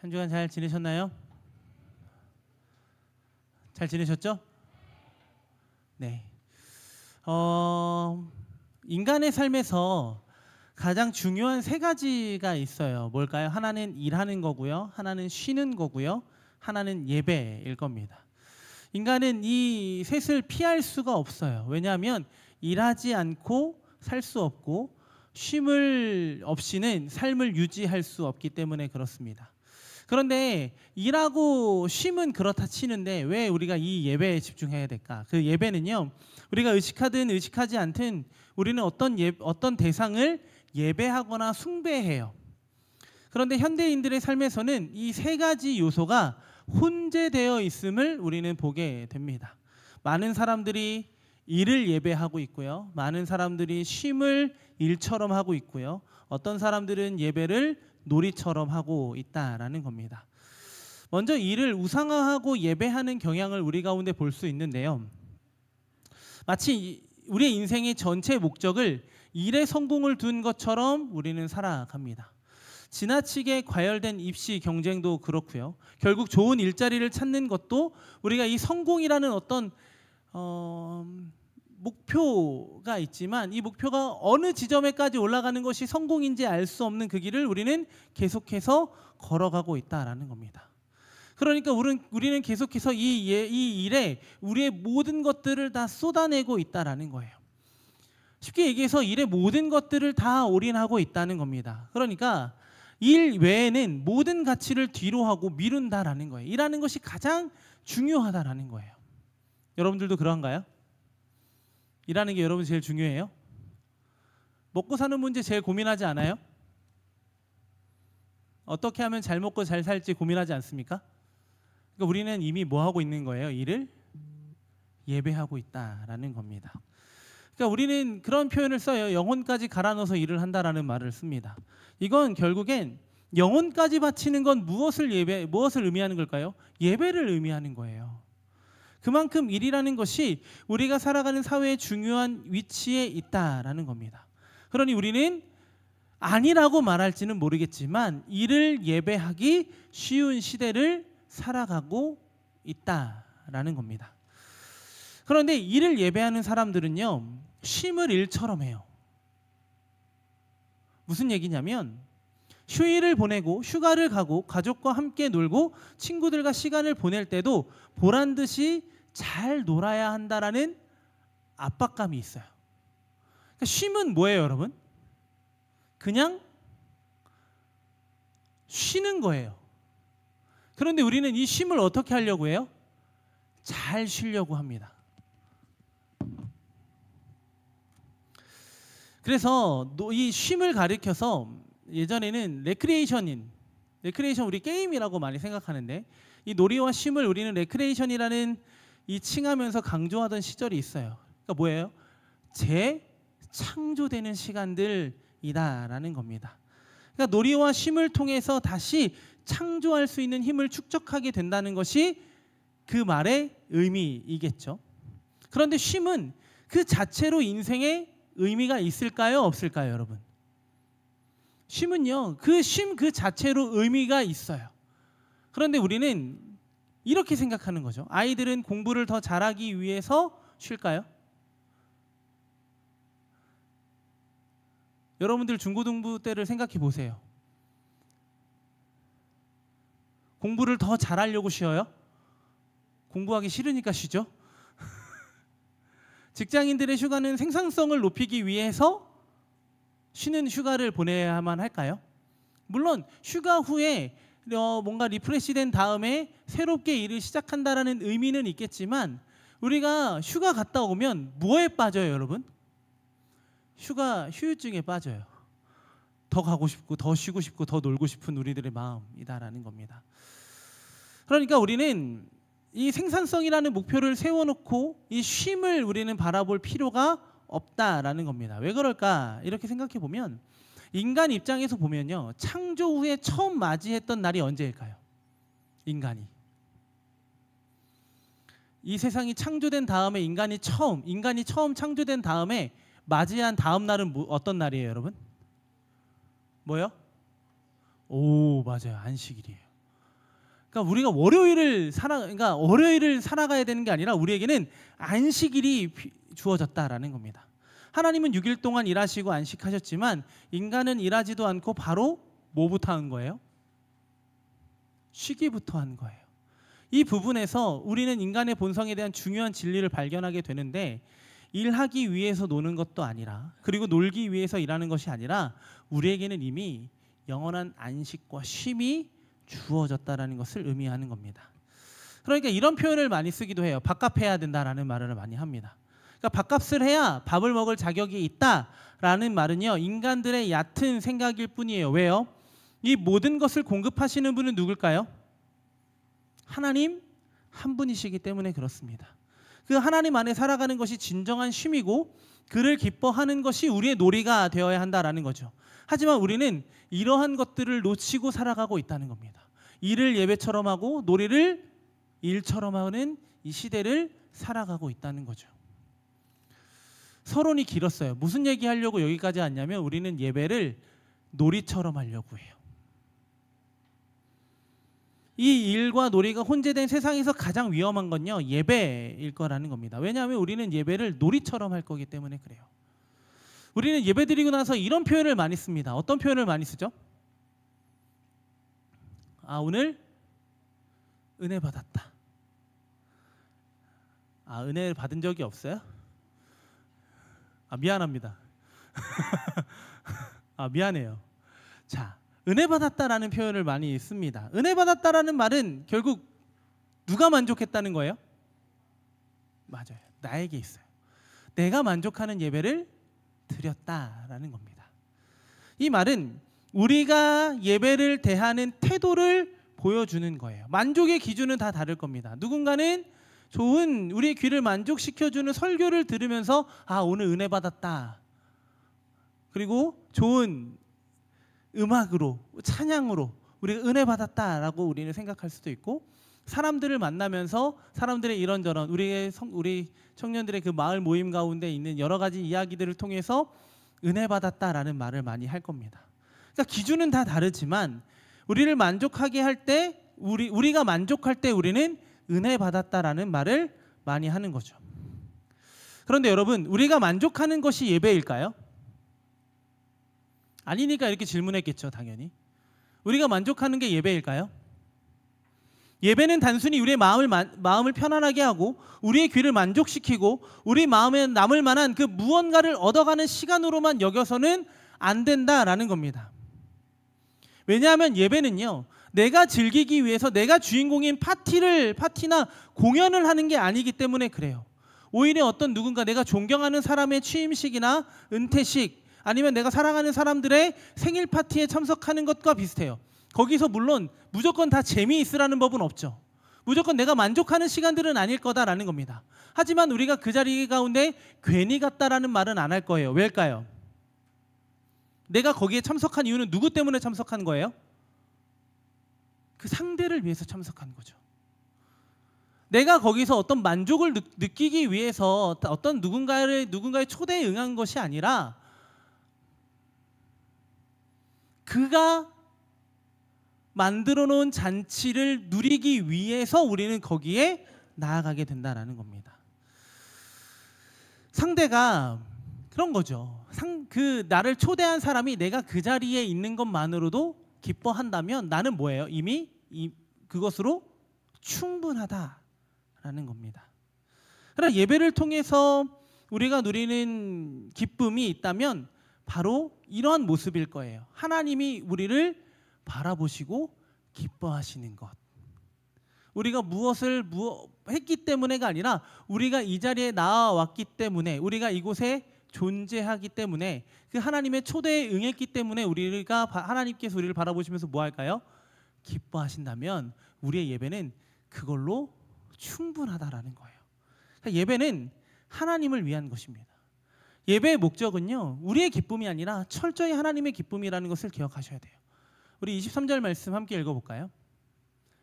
한 주간 잘 지내셨나요? 잘 지내셨죠? 네. 인간의 삶에서 가장 중요한 세 가지가 있어요. 뭘까요? 하나는 일하는 거고요. 하나는 쉬는 거고요. 하나는 예배일 겁니다. 인간은 이 셋을 피할 수가 없어요. 왜냐하면 일하지 않고 살 수 없고 쉼을 없이는 삶을 유지할 수 없기 때문에 그렇습니다. 그런데 일하고 쉼은 그렇다 치는데 왜 우리가 이 예배에 집중해야 될까? 그 예배는요, 우리가 의식하든 의식하지 않든 우리는 어떤 대상을 예배하거나 숭배해요. 그런데 현대인들의 삶에서는 이 세 가지 요소가 혼재되어 있음을 우리는 보게 됩니다. 많은 사람들이 일을 예배하고 있고요. 많은 사람들이 쉼을 일처럼 하고 있고요. 어떤 사람들은 예배를 놀이처럼 하고 있다라는 겁니다. 먼저 일을 우상화하고 예배하는 경향을 우리 가운데 볼 수 있는데요. 마치 우리의 인생의 전체 목적을 일에 성공을 둔 것처럼 우리는 살아갑니다. 지나치게 과열된 입시 경쟁도 그렇고요. 결국 좋은 일자리를 찾는 것도 우리가 이 성공이라는 어떤 목표가 있지만 이 목표가 어느 지점에까지 올라가는 것이 성공인지 알 수 없는 그 길을 우리는 계속해서 걸어가고 있다라는 겁니다. 그러니까 우리는 계속해서 이 일에 우리의 모든 것들을 다 쏟아내고 있다라는 거예요. 쉽게 얘기해서 일의 모든 것들을 다 올인하고 있다는 겁니다. 그러니까 일 외에는 모든 가치를 뒤로 하고 미룬다라는 거예요. 일하는 것이 가장 중요하다라는 거예요. 여러분들도 그런가요? 일하는 게 여러분 제일 중요해요? 먹고 사는 문제 제일 고민하지 않아요? 어떻게 하면 잘 먹고 잘 살지 고민하지 않습니까? 그러니까 우리는 이미 뭐 하고 있는 거예요? 일을 예배하고 있다라는 겁니다. 그러니까 우리는 그런 표현을 써요. 영혼까지 갈아 넣어서 일을 한다라는 말을 씁니다. 이건 결국엔 영혼까지 바치는 건 무엇을 의미하는 걸까요? 예배를 의미하는 거예요. 그만큼 일이라는 것이 우리가 살아가는 사회의 중요한 위치에 있다라는 겁니다. 그러니 우리는 아니라고 말할지는 모르겠지만 일을 예배하기 쉬운 시대를 살아가고 있다라는 겁니다. 그런데 일을 예배하는 사람들은요, 쉼을 일처럼 해요. 무슨 얘기냐면 휴일을 보내고 휴가를 가고 가족과 함께 놀고 친구들과 시간을 보낼 때도 보란 듯이 잘 놀아야 한다라는 압박감이 있어요. 그러니까 쉼은 뭐예요, 여러분? 그냥 쉬는 거예요. 그런데 우리는 이 쉼을 어떻게 하려고 해요? 잘 쉬려고 합니다. 그래서 이 쉼을 가리켜서 예전에는 레크리에이션 우리 게임이라고 많이 생각하는데 이 놀이와 쉼을 우리는 레크리에이션이라는 이 칭하면서 강조하던 시절이 있어요. 그러니까 뭐예요? 재창조되는 시간들이다라는 겁니다. 그러니까 놀이와 쉼을 통해서 다시 창조할 수 있는 힘을 축적하게 된다는 것이 그 말의 의미이겠죠. 그런데 쉼은 그 자체로 인생에 의미가 있을까요? 없을까요, 여러분? 쉼은요, 그 쉼 그 자체로 의미가 있어요. 그런데 우리는 이렇게 생각하는 거죠. 아이들은 공부를 더 잘하기 위해서 쉴까요? 여러분들 중고등부 때를 생각해 보세요. 공부를 더 잘하려고 쉬어요? 공부하기 싫으니까 쉬죠? 직장인들의 휴가는 생산성을 높이기 위해서 쉬는 휴가를 보내야만 할까요? 물론 휴가 후에 뭔가 리프레시된 다음에 새롭게 일을 시작한다라는 의미는 있겠지만 우리가 휴가 갔다 오면 뭐에 빠져요, 여러분? 휴유증에 빠져요. 더 가고 싶고 더 쉬고 싶고 더 놀고 싶은 우리들의 마음이다라는 겁니다. 그러니까 우리는 이 생산성이라는 목표를 세워놓고 이 쉼을 우리는 바라볼 필요가 없다라는 겁니다. 왜 그럴까? 이렇게 생각해 보면 인간 입장에서 보면요, 창조 후에 처음 맞이했던 날이 언제일까요? 인간이 이 세상이 창조된 다음에 인간이 처음 창조된 다음에 맞이한 다음 날은 어떤 날이에요, 여러분? 뭐요? 오, 맞아요. 안식일이에요. 그러니까 우리가 그러니까 월요일을 살아가야 되는 게 아니라 우리에게는 안식일이 주어졌다라는 겁니다. 하나님은 6일 동안 일하시고 안식하셨지만 인간은 일하지도 않고 바로 뭐부터 한 거예요? 쉬기부터 한 거예요. 이 부분에서 우리는 인간의 본성에 대한 중요한 진리를 발견하게 되는데, 일하기 위해서 노는 것도 아니라, 그리고 놀기 위해서 일하는 것이 아니라 우리에게는 이미 영원한 안식과 쉼이 주어졌다라는 것을 의미하는 겁니다. 그러니까 이런 표현을 많이 쓰기도 해요. 밥값 해야 된다라는 말을 많이 합니다. 그러니까 밥값을 해야 밥을 먹을 자격이 있다라는 말은요, 인간들의 얕은 생각일 뿐이에요. 왜요? 이 모든 것을 공급하시는 분은 누굴까요? 하나님 한 분이시기 때문에 그렇습니다. 그 하나님 안에 살아가는 것이 진정한 쉼이고 그를 기뻐하는 것이 우리의 놀이가 되어야 한다라는 거죠. 하지만 우리는 이러한 것들을 놓치고 살아가고 있다는 겁니다. 일을 예배처럼 하고 놀이를 일처럼 하는 이 시대를 살아가고 있다는 거죠. 서론이 길었어요. 무슨 얘기하려고 여기까지 왔냐면, 우리는 예배를 놀이처럼 하려고 해요. 이 일과 놀이가 혼재된 세상에서 가장 위험한 건요, 예배일 거라는 겁니다. 왜냐하면 우리는 예배를 놀이처럼 할 거기 때문에 그래요. 우리는 예배 드리고 나서 이런 표현을 많이 씁니다. 어떤 표현을 많이 쓰죠? 오늘 은혜 받았다. 은혜를 받은 적이 없어요? 미안합니다. 미안해요. 자, 은혜 받았다라는 표현을 많이 씁니다. 은혜 받았다라는 말은 결국 누가 만족했다는 거예요? 맞아요. 나에게 있어요. 내가 만족하는 예배를 드렸다라는 겁니다. 이 말은 우리가 예배를 대하는 태도를 보여주는 거예요. 만족의 기준은 다 다를 겁니다. 누군가는 좋은 우리의 귀를 만족시켜주는 설교를 들으면서 오늘 은혜 받았다. 그리고 좋은 음악으로, 찬양으로 우리가 은혜 받았다라고 우리는 생각할 수도 있고, 사람들을 만나면서 사람들의 이런저런 우리 청년들의 그 마을 모임 가운데 있는 여러 가지 이야기들을 통해서 은혜 받았다라는 말을 많이 할 겁니다. 그러니까 기준은 다 다르지만 우리를 만족하게 할 때, 우리가 만족할 때 우리는 은혜 받았다라는 말을 많이 하는 거죠. 그런데 여러분, 우리가 만족하는 것이 예배일까요? 아니니까 이렇게 질문했겠죠, 당연히. 우리가 만족하는 게 예배일까요? 예배는 단순히 우리의 마음을 편안하게 하고 우리의 귀를 만족시키고 우리 마음에 남을 만한 그 무언가를 얻어가는 시간으로만 여겨서는 안 된다라는 겁니다. 왜냐하면 예배는요, 내가 즐기기 위해서 내가 주인공인 파티나 공연을 하는 게 아니기 때문에 그래요. 오히려 어떤 누군가 내가 존경하는 사람의 취임식이나 은퇴식, 아니면 내가 사랑하는 사람들의 생일 파티에 참석하는 것과 비슷해요. 거기서 물론 무조건 다 재미있으라는 법은 없죠. 무조건 내가 만족하는 시간들은 아닐 거다라는 겁니다. 하지만 우리가 그 자리 가운데 괜히 갔다라는 말은 안 할 거예요. 왜일까요? 내가 거기에 참석한 이유는 누구 때문에 참석한 거예요? 그 상대를 위해서 참석한 거죠. 내가 거기서 어떤 만족을 느끼기 위해서 어떤 누군가의 초대에 응한 것이 아니라 그가 만들어 놓은 잔치를 누리기 위해서 우리는 거기에 나아가게 된다라는 겁니다. 상대가 그런 거죠. 그 나를 초대한 사람이 내가 그 자리에 있는 것만으로도 기뻐한다면 나는 뭐예요? 이미 그것으로 충분하다라는 겁니다. 그러나 예배를 통해서 우리가 누리는 기쁨이 있다면 바로 이러한 모습일 거예요. 하나님이 우리를 바라보시고 기뻐하시는 것. 우리가 무엇을 했기 때문에가 아니라 우리가 이 자리에 나와왔기 때문에, 우리가 이곳에 존재하기 때문에, 그 하나님의 초대에 응했기 때문에 하나님께서 우리를 바라보시면서 뭐 할까요? 기뻐하신다면 우리의 예배는 그걸로 충분하다라는 거예요. 그러니까 예배는 하나님을 위한 것입니다. 예배의 목적은요, 우리의 기쁨이 아니라 철저히 하나님의 기쁨이라는 것을 기억하셔야 돼요. 우리 23절 말씀 함께 읽어볼까요?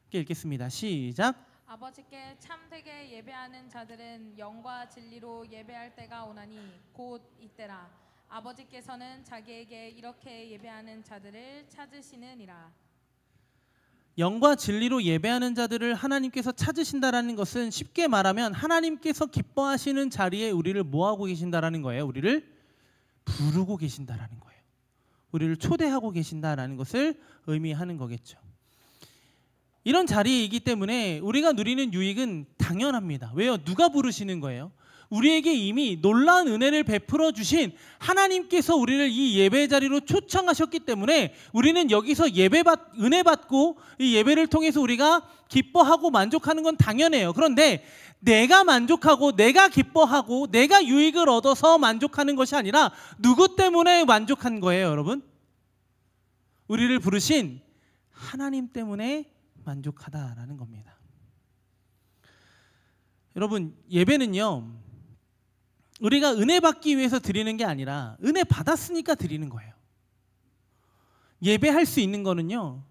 함께 읽겠습니다. 시작. 아버지께 참되게 예배하는 자들은 영과 진리로 예배할 때가 오나니 곧 이때라. 아버지께서는 자기에게 이렇게 예배하는 자들을 찾으시느니라. 영과 진리로 예배하는 자들을 하나님께서 찾으신다라는 것은 쉽게 말하면 하나님께서 기뻐하시는 자리에 우리를 뭐하고 계신다라는 거예요. 우리를 부르고 계신다라는 거예요. 우리를 초대하고 계신다라는 것을 의미하는 거겠죠. 이런 자리이기 때문에 우리가 누리는 유익은 당연합니다. 왜요? 누가 부르시는 거예요? 우리에게 이미 놀라운 은혜를 베풀어 주신 하나님께서 우리를 이 예배 자리로 초청하셨기 때문에 우리는 여기서 은혜 받고 이 예배를 통해서 우리가 기뻐하고 만족하는 건 당연해요. 그런데 내가 만족하고 내가 기뻐하고 내가 유익을 얻어서 만족하는 것이 아니라 누구 때문에 만족한 거예요, 여러분? 우리를 부르신 하나님 때문에 만족하다라는 겁니다. 여러분, 예배는요, 우리가 은혜 받기 위해서 드리는 게 아니라 은혜 받았으니까 드리는 거예요. 예배할 수 있는 거는요,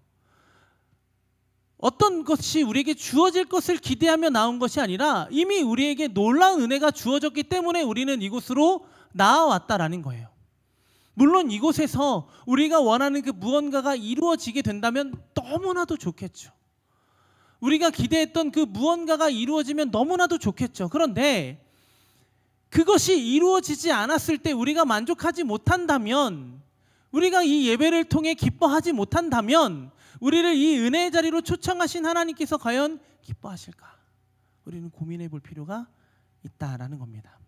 어떤 것이 우리에게 주어질 것을 기대하며 나온 것이 아니라 이미 우리에게 놀라운 은혜가 주어졌기 때문에 우리는 이곳으로 나아왔다라는 거예요. 물론 이곳에서 우리가 원하는 그 무언가가 이루어지게 된다면 너무나도 좋겠죠. 우리가 기대했던 그 무언가가 이루어지면 너무나도 좋겠죠. 그런데 그것이 이루어지지 않았을 때 우리가 만족하지 못한다면, 우리가 이 예배를 통해 기뻐하지 못한다면 우리를 이 은혜의 자리로 초청하신 하나님께서 과연 기뻐하실까? 우리는 고민해 볼 필요가 있다라는 겁니다.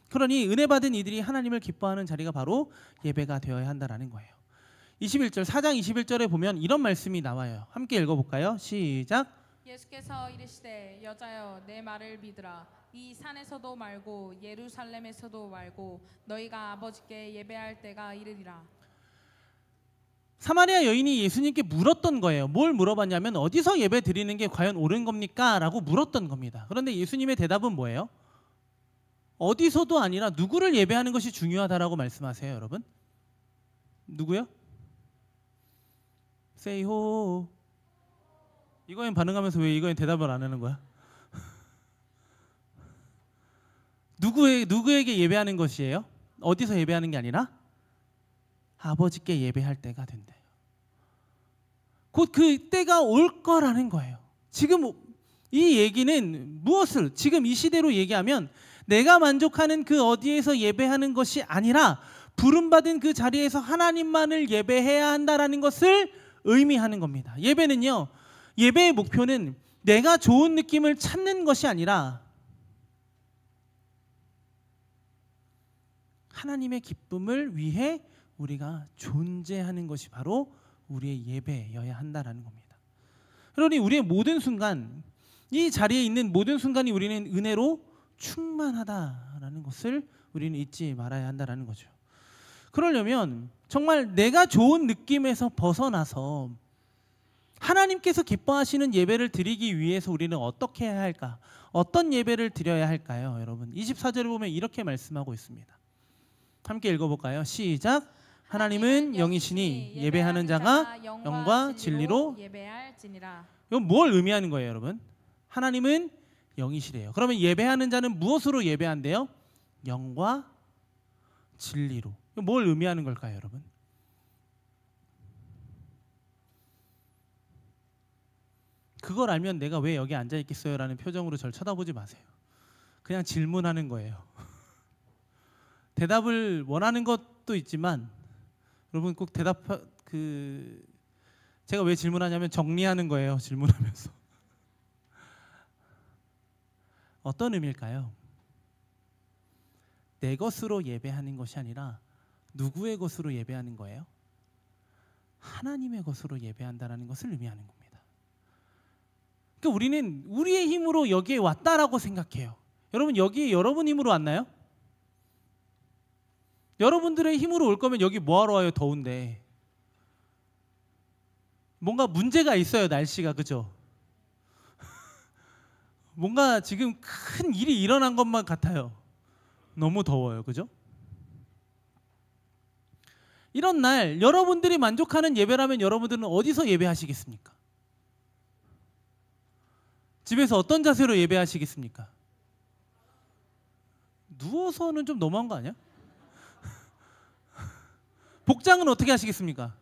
그러니 은혜 받은 이들이 하나님을 기뻐하는 자리가 바로 예배가 되어야 한다라는 거예요. 21절, 4장 21절에 보면 이런 말씀이 나와요. 함께 읽어볼까요? 시작. 예수께서 이르시되 여자여 내 말을 믿으라. 이 산에서도 말고 예루살렘에서도 말고 너희가 아버지께 예배할 때가 이르리라. 사마리아 여인이 예수님께 물었던 거예요. 뭘 물어봤냐면 어디서 예배 드리는 게 과연 옳은 겁니까? 라고 물었던 겁니다. 그런데 예수님의 대답은 뭐예요? 어디서도 아니라 누구를 예배하는 것이 중요하다라고 말씀하세요, 여러분? 누구요? Say ho. 이거엔 반응하면서 왜 이거엔 대답을 안 하는 거야? 누구에게 예배하는 것이에요? 어디서 예배하는 게 아니라 아버지께 예배할 때가 된대요. 곧 그 때가 올 거라는 거예요. 지금 이 얘기는 무엇을 지금 이 시대로 얘기하면 내가 만족하는 그 어디에서 예배하는 것이 아니라 부름받은 그 자리에서 하나님만을 예배해야 한다라는 것을 의미하는 겁니다. 예배는요, 예배의 목표는 내가 좋은 느낌을 찾는 것이 아니라 하나님의 기쁨을 위해 우리가 존재하는 것이 바로 우리의 예배여야 한다라는 겁니다. 그러니 우리의 모든 순간, 이 자리에 있는 모든 순간이 우리는 은혜로 충만하다라는 것을 우리는 잊지 말아야 한다라는 거죠. 그러려면 정말 내가 좋은 느낌에서 벗어나서 하나님께서 기뻐하시는 예배를 드리기 위해서 우리는 어떻게 해야 할까? 어떤 예배를 드려야 할까요? 여러분, 24절을 보면 이렇게 말씀하고 있습니다. 함께 읽어볼까요? 시작. 하나님은 영이시니 예배하는 자가 영과 진리로 예배할지니라. 이건 뭘 의미하는 거예요, 여러분? 하나님은 영이시래요. 그러면 예배하는 자는 무엇으로 예배한대요? 영과 진리로. 이건 뭘 의미하는 걸까요, 여러분? 그걸 알면 내가 왜 여기 앉아 있겠어요? 라는 표정으로 저를 쳐다보지 마세요. 그냥 질문하는 거예요. 대답을 원하는 것도 있지만 여러분 꼭 제가 왜 질문하냐면 정리하는 거예요. 질문하면서. 어떤 의미일까요? 내 것으로 예배하는 것이 아니라 누구의 것으로 예배하는 거예요? 하나님의 것으로 예배한다는 것을 의미하는 겁니다. 그러니까 우리는 우리의 힘으로 여기에 왔다라고 생각해요. 여러분, 여기에 여러분 힘으로 왔나요? 여러분들의 힘으로 올 거면 여기 뭐하러 와요? 더운데. 뭔가 문제가 있어요, 날씨가. 그죠? 뭔가 지금 큰 일이 일어난 것만 같아요. 너무 더워요. 그죠? 이런 날 여러분들이 만족하는 예배라면 여러분들은 어디서 예배하시겠습니까? 집에서 어떤 자세로 예배하시겠습니까? 누워서는 좀 너무한 거 아니야? 복장은 어떻게 하시겠습니까?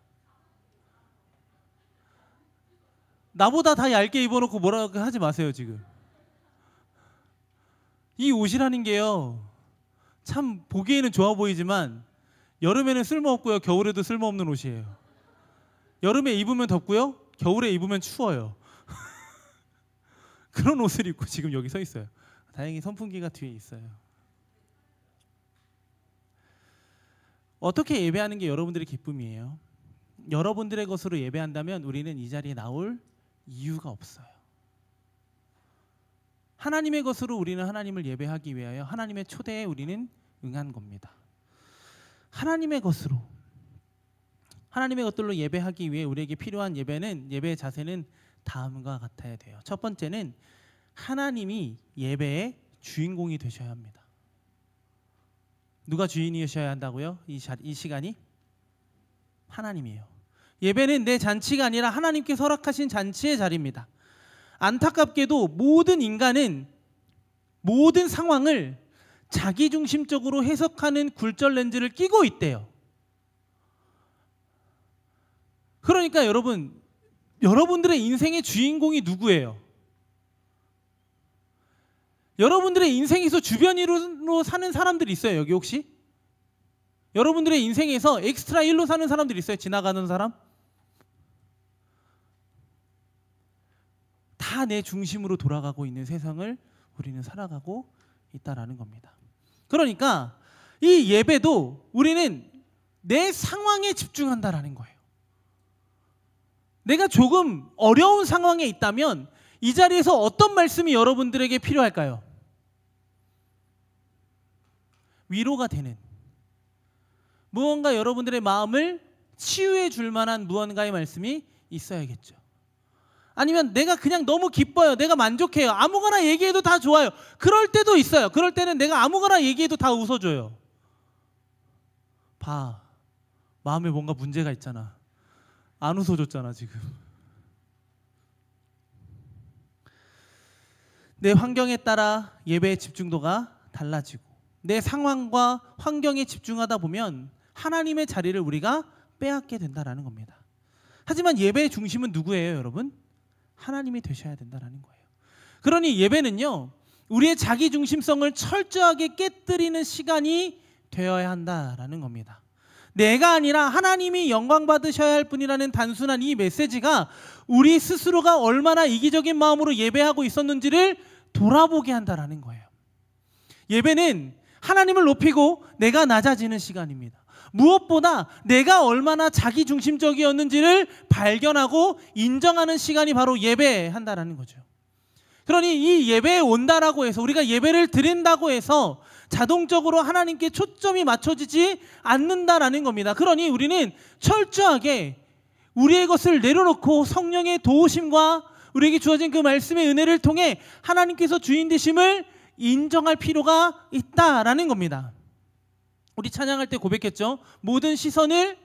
나보다 다 얇게 입어놓고 뭐라고 하지 마세요 지금. 이 옷이라는 게요, 참 보기에는 좋아 보이지만 여름에는 쓸모없고요, 겨울에도 쓸모없는 옷이에요. 여름에 입으면 덥고요, 겨울에 입으면 추워요. 그런 옷을 입고 지금 여기 서 있어요. 다행히 선풍기가 뒤에 있어요. 어떻게 예배하는 게 여러분들의 기쁨이에요? 여러분들의 것으로 예배한다면 우리는 이 자리에 나올 이유가 없어요. 하나님의 것으로 우리는 하나님을 예배하기 위하여 하나님의 초대에 우리는 응한 겁니다. 하나님의 것으로, 하나님의 것들로 예배하기 위해 우리에게 필요한 예배의 자세는 다음과 같아야 돼요. 첫 번째는 하나님이 예배의 주인공이 되셔야 합니다. 누가 주인이셔야 한다고요? 이 시간이? 하나님이에요. 예배는 내 잔치가 아니라 하나님께서 허락하신 잔치의 자리입니다. 안타깝게도 모든 인간은 모든 상황을 자기중심적으로 해석하는 굴절 렌즈를 끼고 있대요. 그러니까 여러분들의 인생의 주인공이 누구예요? 여러분들의 인생에서 주변으로 사는 사람들이 있어요, 여기 혹시? 여러분들의 인생에서 엑스트라 1로 사는 사람들이 있어요, 지나가는 사람? 다 내 중심으로 돌아가고 있는 세상을 우리는 살아가고 있다라는 겁니다. 그러니까 이 예배도 우리는 내 상황에 집중한다라는 거예요. 내가 조금 어려운 상황에 있다면 이 자리에서 어떤 말씀이 여러분들에게 필요할까요? 위로가 되는, 무언가 여러분들의 마음을 치유해 줄 만한 무언가의 말씀이 있어야겠죠. 아니면 내가 그냥 너무 기뻐요, 내가 만족해요, 아무거나 얘기해도 다 좋아요, 그럴 때도 있어요. 그럴 때는 내가 아무거나 얘기해도 다 웃어줘요. 봐, 마음에 뭔가 문제가 있잖아, 안 웃어줬잖아 지금. 내 환경에 따라 예배의 집중도가 달라지고 내 상황과 환경에 집중하다 보면 하나님의 자리를 우리가 빼앗게 된다는 겁니다. 하지만 예배의 중심은 누구예요, 여러분? 하나님이 되셔야 된다는 거예요. 그러니 예배는요, 우리의 자기중심성을 철저하게 깨뜨리는 시간이 되어야 한다라는 겁니다. 내가 아니라 하나님이 영광 받으셔야 할 뿐이라는 단순한 이 메시지가 우리 스스로가 얼마나 이기적인 마음으로 예배하고 있었는지를 돌아보게 한다라는 거예요. 예배는 하나님을 높이고 내가 낮아지는 시간입니다. 무엇보다 내가 얼마나 자기중심적이었는지를 발견하고 인정하는 시간이 바로 예배한다라는 거죠. 그러니 이 예배에 온다라고 해서, 우리가 예배를 드린다고 해서 자동적으로 하나님께 초점이 맞춰지지 않는다라는 겁니다. 그러니 우리는 철저하게 우리의 것을 내려놓고 성령의 도우심과 우리에게 주어진 그 말씀의 은혜를 통해 하나님께서 주인 되심을 인정할 필요가 있다라는 겁니다. 우리 찬양할 때 고백했죠. 모든 시선을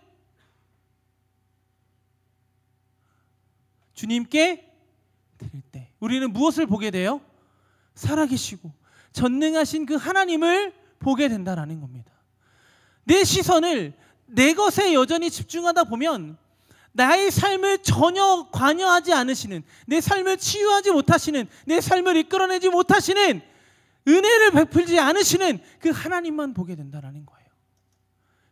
주님께 드릴 때 우리는 무엇을 보게 돼요? 살아계시고 전능하신 그 하나님을 보게 된다라는 겁니다. 내 시선을 내 것에 여전히 집중하다 보면 나의 삶을 전혀 관여하지 않으시는, 내 삶을 치유하지 못하시는, 내 삶을 이끌어내지 못하시는, 은혜를 베풀지 않으시는 그 하나님만 보게 된다라는 거예요.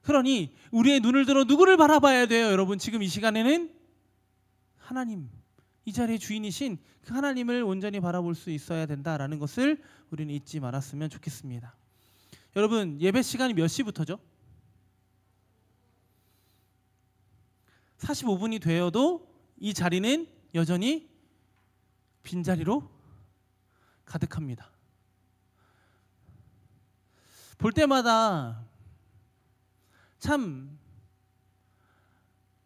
그러니 우리의 눈을 들어 누구를 바라봐야 돼요, 여러분? 지금 이 시간에는 하나님, 이 자리의 주인이신 그 하나님을 온전히 바라볼 수 있어야 된다라는 것을 우리는 잊지 말았으면 좋겠습니다. 여러분, 예배 시간이 몇 시부터죠? 45분이 되어도 이 자리는 여전히 빈자리로 가득합니다. 볼 때마다 참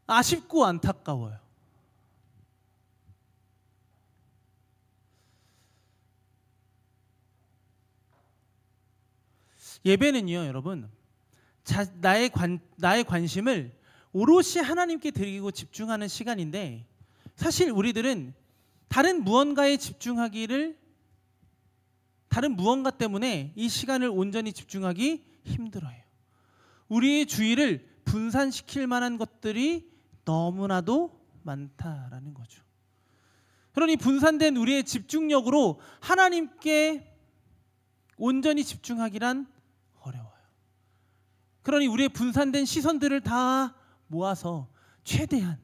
아쉽고 안타까워요. 예배는요, 여러분, 나의 관심을 오롯이 하나님께 드리고 집중하는 시간인데, 사실 우리들은 다른 무언가 때문에 이 시간을 온전히 집중하기 힘들어요. 우리의 주의를 분산시킬 만한 것들이 너무나도 많다라는 거죠. 그러니 분산된 우리의 집중력으로 하나님께 온전히 집중하기란 어려워요. 그러니 우리의 분산된 시선들을 다 모아서 최대한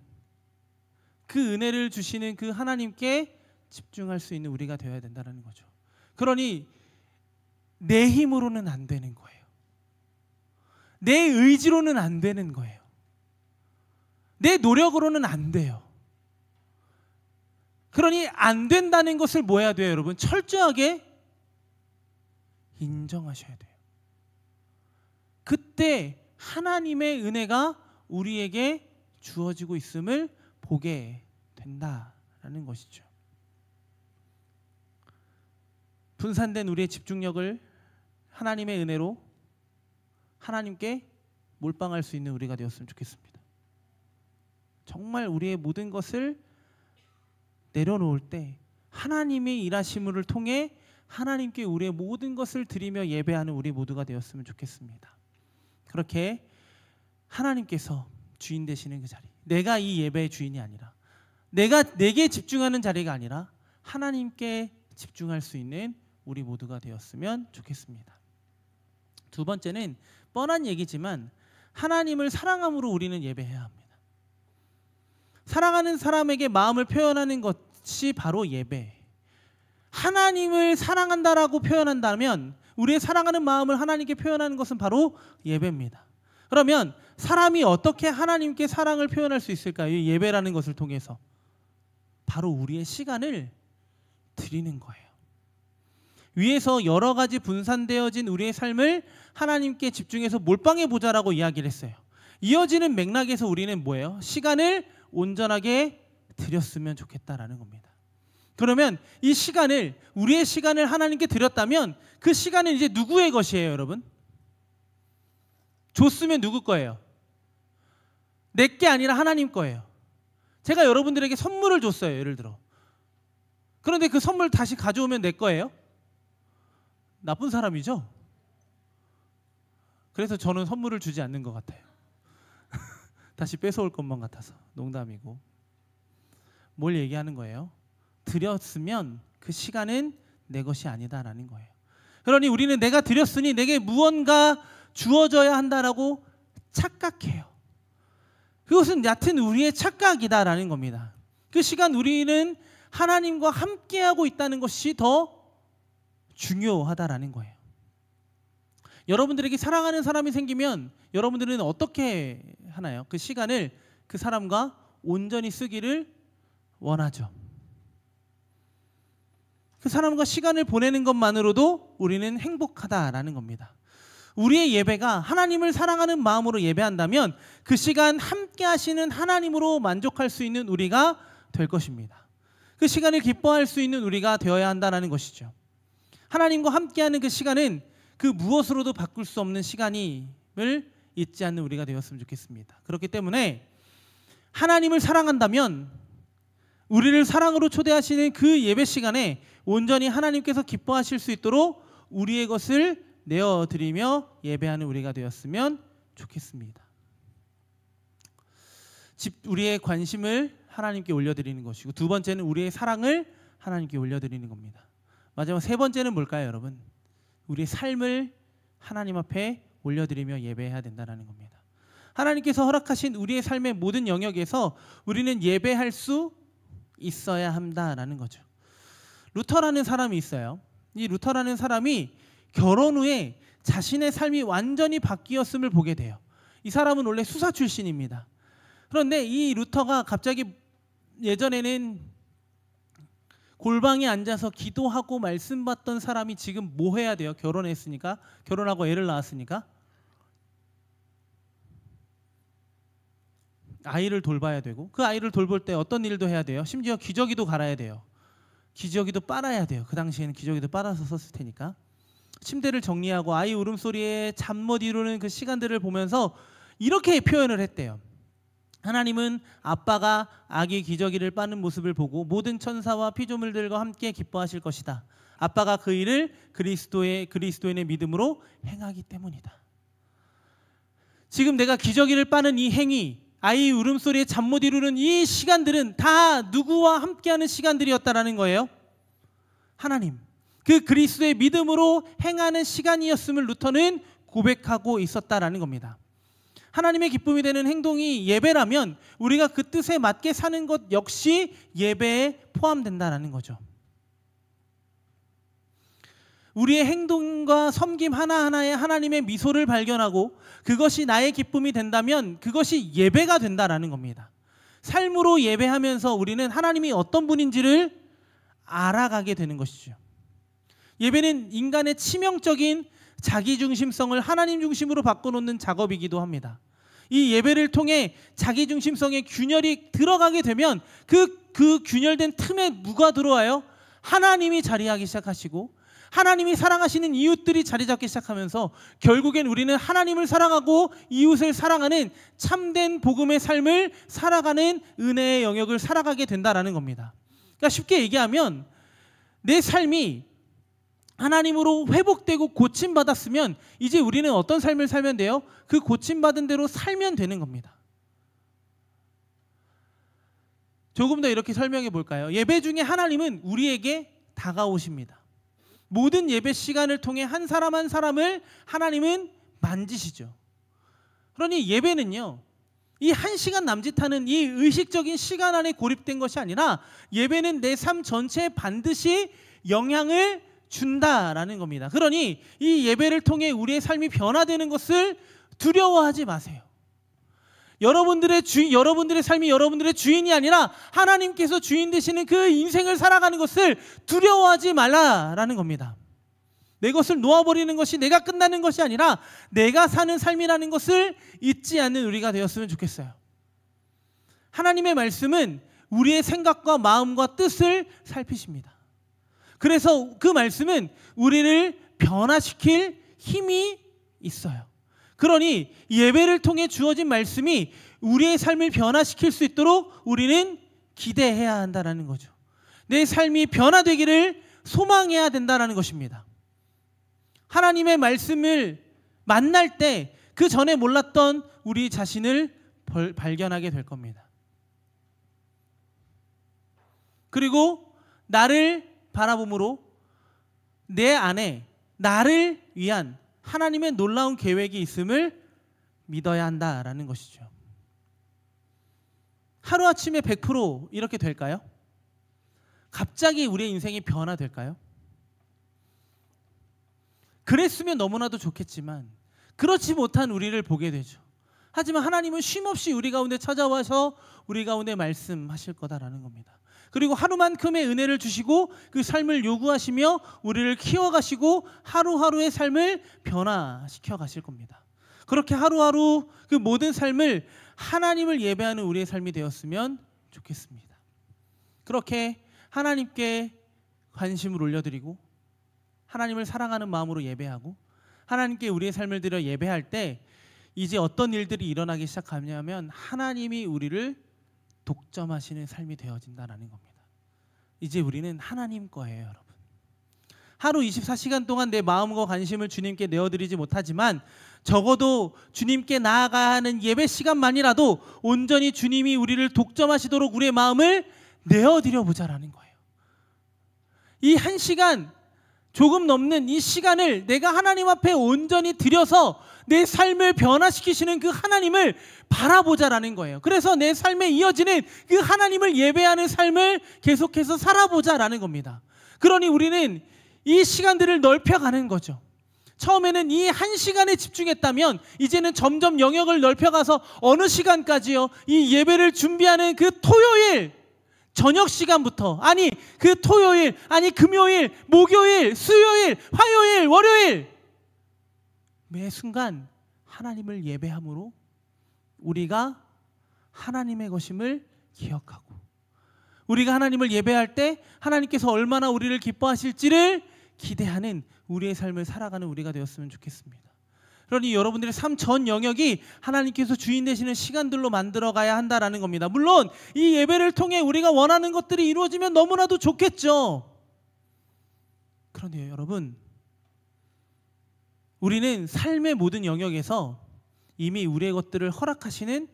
그 은혜를 주시는 그 하나님께 집중할 수 있는 우리가 되어야 된다는 거죠. 그러니 내 힘으로는 안 되는 거예요. 내 의지로는 안 되는 거예요. 내 노력으로는 안 돼요. 그러니 안 된다는 것을 뭐 해야 돼요, 여러분? 철저하게 인정하셔야 돼요. 그때 하나님의 은혜가 우리에게 주어지고 있음을 보게 된다라는 것이죠. 분산된 우리의 집중력을 하나님의 은혜로 하나님께 몰빵할 수 있는 우리가 되었으면 좋겠습니다. 정말 우리의 모든 것을 내려놓을 때 하나님의 일하심을 통해 하나님께 우리의 모든 것을 드리며 예배하는 우리 모두가 되었으면 좋겠습니다. 그렇게 하나님께서 주인 되시는 그 자리, 내가 이 예배의 주인이 아니라 내가 내게 집중하는 자리가 아니라 하나님께 집중할 수 있는 우리 모두가 되었으면 좋겠습니다. 두 번째는 뻔한 얘기지만 하나님을 사랑함으로 우리는 예배해야 합니다. 사랑하는 사람에게 마음을 표현하는 것이 바로 예배. 하나님을 사랑한다라고 표현한다면 우리의 사랑하는 마음을 하나님께 표현하는 것은 바로 예배입니다. 그러면 사람이 어떻게 하나님께 사랑을 표현할 수 있을까요? 이 예배라는 것을 통해서 바로 우리의 시간을 드리는 거예요. 위에서 여러 가지 분산되어진 우리의 삶을 하나님께 집중해서 몰빵해 보자라고 이야기를 했어요. 이어지는 맥락에서 우리는 뭐예요? 시간을 온전하게 드렸으면 좋겠다라는 겁니다. 그러면 이 시간을, 우리의 시간을 하나님께 드렸다면 그 시간은 이제 누구의 것이에요, 여러분? 줬으면 누구 거예요? 내 게 아니라 하나님 거예요. 제가 여러분들에게 선물을 줬어요, 예를 들어. 그런데 그 선물 다시 가져오면 내 거예요? 나쁜 사람이죠? 그래서 저는 선물을 주지 않는 것 같아요. 다시 뺏어올 것만 같아서. 농담이고. 뭘 얘기하는 거예요? 드렸으면 그 시간은 내 것이 아니다라는 거예요. 그러니 우리는 내가 드렸으니 내게 무언가 주어져야 한다라고 착각해요. 그것은 얕은 우리의 착각이다라는 겁니다. 그 시간 우리는 하나님과 함께하고 있다는 것이 더 중요하다라는 거예요. 여러분들에게 사랑하는 사람이 생기면 여러분들은 어떻게 하나요? 그 시간을 그 사람과 온전히 쓰기를 원하죠. 그 사람과 시간을 보내는 것만으로도 우리는 행복하다라는 겁니다. 우리의 예배가 하나님을 사랑하는 마음으로 예배한다면 그 시간 함께 하시는 하나님으로 만족할 수 있는 우리가 될 것입니다. 그 시간을 기뻐할 수 있는 우리가 되어야 한다는 것이죠. 하나님과 함께하는 그 시간은 그 무엇으로도 바꿀 수 없는 시간임을 잊지 않는 우리가 되었으면 좋겠습니다. 그렇기 때문에 하나님을 사랑한다면 우리를 사랑으로 초대하시는 그 예배 시간에 온전히 하나님께서 기뻐하실 수 있도록 우리의 것을 내어드리며 예배하는 우리가 되었으면 좋겠습니다. 우리의 관심을 하나님께 올려드리는 것이고, 두 번째는 우리의 사랑을 하나님께 올려드리는 겁니다. 마지막 세 번째는 뭘까요, 여러분? 우리의 삶을 하나님 앞에 올려드리며 예배해야 된다는 겁니다. 하나님께서 허락하신 우리의 삶의 모든 영역에서 우리는 예배할 수 있어야 한다라는 거죠. 루터라는 사람이 있어요. 이 루터라는 사람이 결혼 후에 자신의 삶이 완전히 바뀌었음을 보게 돼요. 이 사람은 원래 수사 출신입니다. 그런데 이 루터가 갑자기, 예전에는 골방에 앉아서 기도하고 말씀 받던 사람이 지금 뭐 해야 돼요? 결혼했으니까, 결혼하고 애를 낳았으니까 아이를 돌봐야 되고, 그 아이를 돌볼 때 어떤 일도 해야 돼요? 심지어 기저귀도 갈아야 돼요. 기저귀도 빨아야 돼요. 그 당시에는 기저귀도 빨아서 썼을 테니까. 침대를 정리하고 아이 울음소리에 잠 못 이루는 그 시간들을 보면서 이렇게 표현을 했대요. 하나님은 아빠가 아기 기저귀를 빠는 모습을 보고 모든 천사와 피조물들과 함께 기뻐하실 것이다. 아빠가 그 일을 그리스도인의 믿음으로 행하기 때문이다. 지금 내가 기저귀를 빠는 이 행위, 아이 울음소리에 잠 못 이루는 이 시간들은 다 누구와 함께하는 시간들이었다라는 거예요? 하나님, 그 그리스도의 믿음으로 행하는 시간이었음을 루터는 고백하고 있었다라는 겁니다. 하나님의 기쁨이 되는 행동이 예배라면 우리가 그 뜻에 맞게 사는 것 역시 예배에 포함된다라는 거죠. 우리의 행동과 섬김 하나하나에 하나님의 미소를 발견하고 그것이 나의 기쁨이 된다면 그것이 예배가 된다라는 겁니다. 삶으로 예배하면서 우리는 하나님이 어떤 분인지를 알아가게 되는 것이죠. 예배는 인간의 치명적인 자기중심성을 하나님 중심으로 바꿔놓는 작업이기도 합니다. 이 예배를 통해 자기중심성의 균열이 들어가게 되면 그 균열된 틈에 누가 들어와요? 하나님이 자리하기 시작하시고 하나님이 사랑하시는 이웃들이 자리 잡기 시작하면서 결국엔 우리는 하나님을 사랑하고 이웃을 사랑하는 참된 복음의 삶을 살아가는 은혜의 영역을 살아가게 된다라는 겁니다. 그러니까 쉽게 얘기하면 내 삶이 하나님으로 회복되고 고침받았으면 이제 우리는 어떤 삶을 살면 돼요? 그 고침받은 대로 살면 되는 겁니다. 조금 더 이렇게 설명해 볼까요? 예배 중에 하나님은 우리에게 다가오십니다. 모든 예배 시간을 통해 한 사람 한 사람을 하나님은 만지시죠. 그러니 예배는요, 이 1시간 남짓하는 이 의식적인 시간 안에 고립된 것이 아니라 예배는 내 삶 전체에 반드시 영향을 준다라는 겁니다. 그러니 이 예배를 통해 우리의 삶이 변화되는 것을 두려워하지 마세요. 여러분들의 삶이 여러분들의 주인이 아니라 하나님께서 주인 되시는 그 인생을 살아가는 것을 두려워하지 말라라는 겁니다. 내 것을 놓아버리는 것이 내가 끝나는 것이 아니라 내가 사는 삶이라는 것을 잊지 않는 우리가 되었으면 좋겠어요. 하나님의 말씀은 우리의 생각과 마음과 뜻을 살피십니다. 그래서 그 말씀은 우리를 변화시킬 힘이 있어요. 그러니 예배를 통해 주어진 말씀이 우리의 삶을 변화시킬 수 있도록 우리는 기대해야 한다는 거죠. 내 삶이 변화되기를 소망해야 된다는 것입니다. 하나님의 말씀을 만날 때 그 전에 몰랐던 우리 자신을 발견하게 될 겁니다. 그리고 나를 바라봄으로 내 안에 나를 위한 하나님의 놀라운 계획이 있음을 믿어야 한다라는 것이죠. 하루아침에 100% 이렇게 될까요? 갑자기 우리의 인생이 변화될까요? 그랬으면 너무나도 좋겠지만 그렇지 못한 우리를 보게 되죠. 하지만 하나님은 쉼없이 우리 가운데 찾아와서 우리 가운데 말씀하실 거다라는 겁니다. 그리고 하루만큼의 은혜를 주시고 그 삶을 요구하시며 우리를 키워가시고 하루하루의 삶을 변화시켜 가실 겁니다. 그렇게 하루하루 그 모든 삶을 하나님을 예배하는 우리의 삶이 되었으면 좋겠습니다. 그렇게 하나님께 관심을 올려드리고 하나님을 사랑하는 마음으로 예배하고 하나님께 우리의 삶을 드려 예배할 때 이제 어떤 일들이 일어나기 시작하냐면 하나님이 우리를 독점하시는 삶이 되어진다는 겁니다. 이제 우리는 하나님 거예요, 여러분. 하루 24시간 동안 내 마음과 관심을 주님께 내어드리지 못하지만 적어도 주님께 나아가야 하는 예배 시간만이라도 온전히 주님이 우리를 독점하시도록 우리의 마음을 내어드려 보자라는 거예요. 이 1시간 조금 넘는 이 시간을 내가 하나님 앞에 온전히 드려서 내 삶을 변화시키시는 그 하나님을 바라보자라는 거예요. 그래서 내 삶에 이어지는 그 하나님을 예배하는 삶을 계속해서 살아보자라는 겁니다. 그러니 우리는 이 시간들을 넓혀가는 거죠. 처음에는 이 1시간에 집중했다면 이제는 점점 영역을 넓혀가서 어느 시간까지요? 이 예배를 준비하는 그 토요일 저녁 시간부터 그 토요일 금요일 목요일 수요일 화요일 월요일 매 순간 하나님을 예배함으로 우리가 하나님의 것임을 기억하고 우리가 하나님을 예배할 때 하나님께서 얼마나 우리를 기뻐하실지를 기대하는 우리의 삶을 살아가는 우리가 되었으면 좋겠습니다. 그러니 여러분들의 삶 전 영역이 하나님께서 주인 되시는 시간들로 만들어가야 한다는 겁니다. 물론 이 예배를 통해 우리가 원하는 것들이 이루어지면 너무나도 좋겠죠. 그런데 여러분, 우리는 삶의 모든 영역에서 이미 우리의 것들을 허락하시는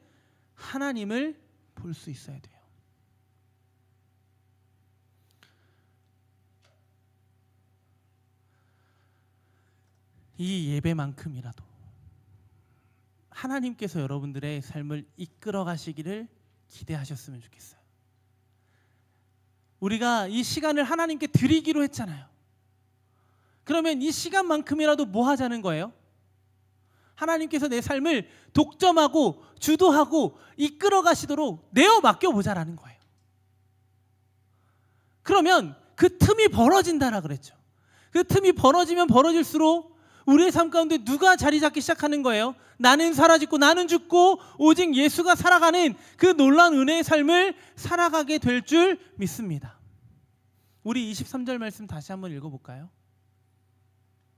하나님을 볼 수 있어야 돼요. 이 예배만큼이라도 하나님께서 여러분들의 삶을 이끌어 가시기를 기대하셨으면 좋겠어요. 우리가 이 시간을 하나님께 드리기로 했잖아요. 그러면 이 시간만큼이라도 뭐 하자는 거예요? 하나님께서 내 삶을 독점하고 주도하고 이끌어 가시도록 내어 맡겨보자라는 거예요. 그러면 그 틈이 벌어진다라 그랬죠. 그 틈이 벌어지면 벌어질수록 우리의 삶 가운데 누가 자리 잡기 시작하는 거예요? 나는 사라지고 나는 죽고 오직 예수가 살아가는 그 놀라운 은혜의 삶을 살아가게 될 줄 믿습니다. 우리 23절 말씀 다시 한번 읽어볼까요?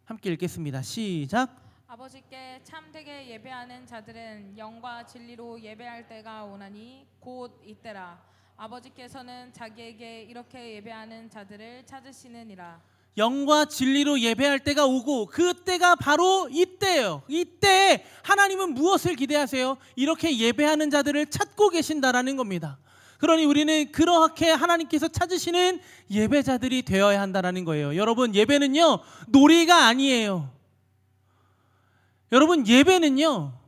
함께 읽겠습니다. 시작. 아버지께 참되게 예배하는 자들은 영과 진리로 예배할 때가 오나니 곧 이때라. 아버지께서는 자기에게 이렇게 예배하는 자들을 찾으시느니라. 영과 진리로 예배할 때가 오고 그 때가 바로 이때예요. 이때에 하나님은 무엇을 기대하세요? 이렇게 예배하는 자들을 찾고 계신다라는 겁니다. 그러니 우리는 그렇게 하나님께서 찾으시는 예배자들이 되어야 한다라는 거예요. 여러분, 예배는요 놀이가 아니에요. 여러분, 예배는요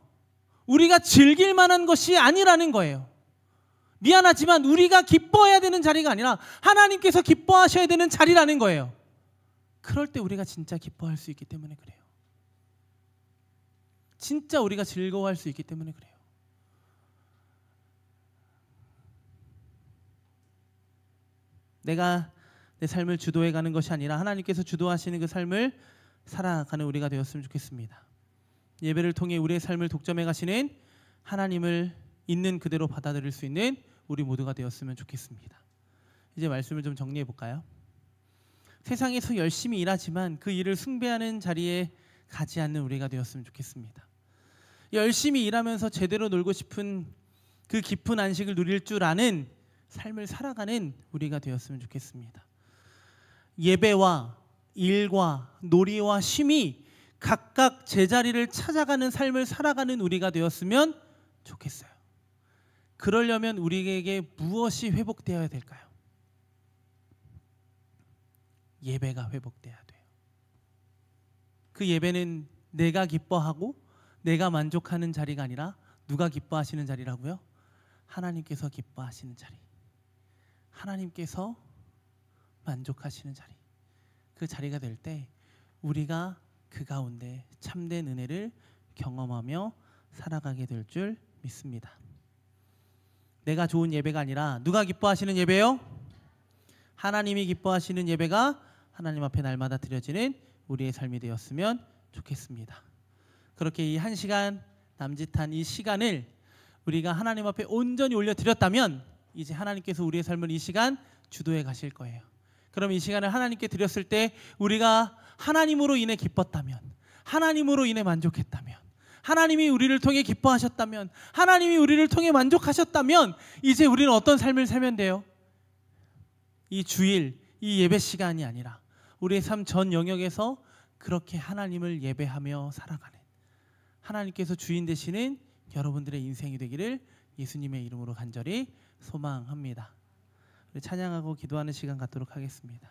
우리가 즐길 만한 것이 아니라는 거예요. 미안하지만 우리가 기뻐해야 되는 자리가 아니라 하나님께서 기뻐하셔야 되는 자리라는 거예요. 그럴 때 우리가 진짜 기뻐할 수 있기 때문에 그래요. 진짜 우리가 즐거워할 수 있기 때문에 그래요. 내가 내 삶을 주도해가는 것이 아니라 하나님께서 주도하시는 그 삶을 살아가는 우리가 되었으면 좋겠습니다. 예배를 통해 우리의 삶을 독점해 가시는 하나님을 있는 그대로 받아들일 수 있는 우리 모두가 되었으면 좋겠습니다. 이제 말씀을 좀 정리해 볼까요? 세상에서 열심히 일하지만 그 일을 숭배하는 자리에 가지 않는 우리가 되었으면 좋겠습니다. 열심히 일하면서 제대로 놀고 싶은 그 깊은 안식을 누릴 줄 아는 삶을 살아가는 우리가 되었으면 좋겠습니다. 예배와 일과 놀이와 쉼이 각각 제자리를 찾아가는 삶을 살아가는 우리가 되었으면 좋겠어요. 그러려면 우리에게 무엇이 회복되어야 될까요? 예배가 회복돼야 돼요. 그 예배는 내가 기뻐하고 내가 만족하는 자리가 아니라 누가 기뻐하시는 자리라고요? 하나님께서 기뻐하시는 자리, 하나님께서 만족하시는 자리. 그 자리가 될 때 우리가 그 가운데 참된 은혜를 경험하며 살아가게 될 줄 믿습니다. 내가 좋은 예배가 아니라 누가 기뻐하시는 예배요? 하나님이 기뻐하시는 예배가 하나님 앞에 날마다 드려지는 우리의 삶이 되었으면 좋겠습니다. 그렇게 이 1시간 남짓한 이 시간을 우리가 하나님 앞에 온전히 올려드렸다면 이제 하나님께서 우리의 삶을 이 시간 주도해 가실 거예요. 그럼 이 시간을 하나님께 드렸을 때 우리가 하나님으로 인해 기뻤다면, 하나님으로 인해 만족했다면, 하나님이 우리를 통해 기뻐하셨다면, 하나님이 우리를 통해 만족하셨다면 이제 우리는 어떤 삶을 살면 돼요? 이 주일, 이 예배 시간이 아니라 우리의 삶 전 영역에서 그렇게 하나님을 예배하며 살아가는 하나님께서 주인 되시는 여러분들의 인생이 되기를 예수님의 이름으로 간절히 소망합니다. 우리 찬양하고 기도하는 시간 갖도록 하겠습니다.